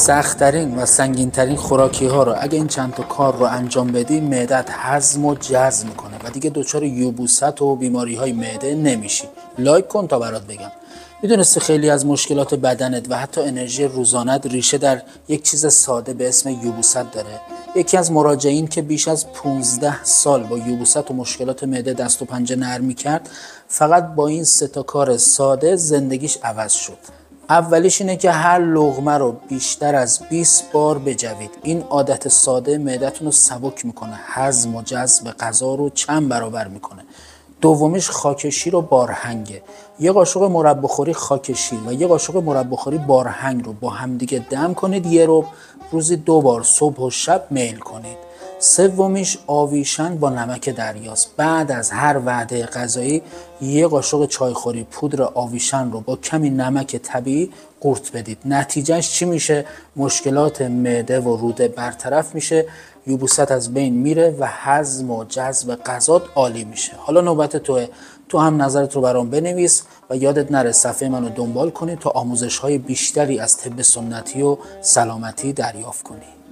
سخت‌ترین و سنگین‌ترین خوراکی ها رو اگه این چند تا کار رو انجام بدی معدت هضم و جذب میکنه و دیگه دچار یبوست و بیماری های معده نمیشی. لایک کن تا برات بگم. میدونستی خیلی از مشکلات بدنت و حتی انرژی روزانت ریشه در یک چیز ساده به اسم یبوست داره؟ یکی از مراجعین که بیش از 15 سال با یبوست و مشکلات معده دست و پنجه نرم می‌کرد، فقط با این 3 تا کار ساده زندگیش عوض شد. اولیش اینه که هر لقمه رو بیشتر از 20 بار بجوید. این عادت ساده معدتون رو سبک میکنه، هضم و جذب غذا رو چند برابر میکنه. دومیش خاک شیر و بارهنگه. یه قاشق مربا خوری خاک شیر و یه قاشق مربا خوری بارهنگ رو با همدیگه دم کنید، یه رو روزی 2 بار صبح و شب میل کنید. سومیش آویشن با نمک دریاست. بعد از هر وعده غذایی یه قاشق چایخوری پودر آویشن رو با کمی نمک طبیعی قورت بدید. نتیجهش چی میشه؟ مشکلات معده و روده برطرف میشه، یبوست از بین میره و هضم و جذب غذا عالی میشه. حالا نوبت توه. تو هم نظرت رو برام بنویس و یادت نره صفحه منو دنبال کنی تا آموزش های بیشتری از طب سنتی و سلامتی دریافت کنی.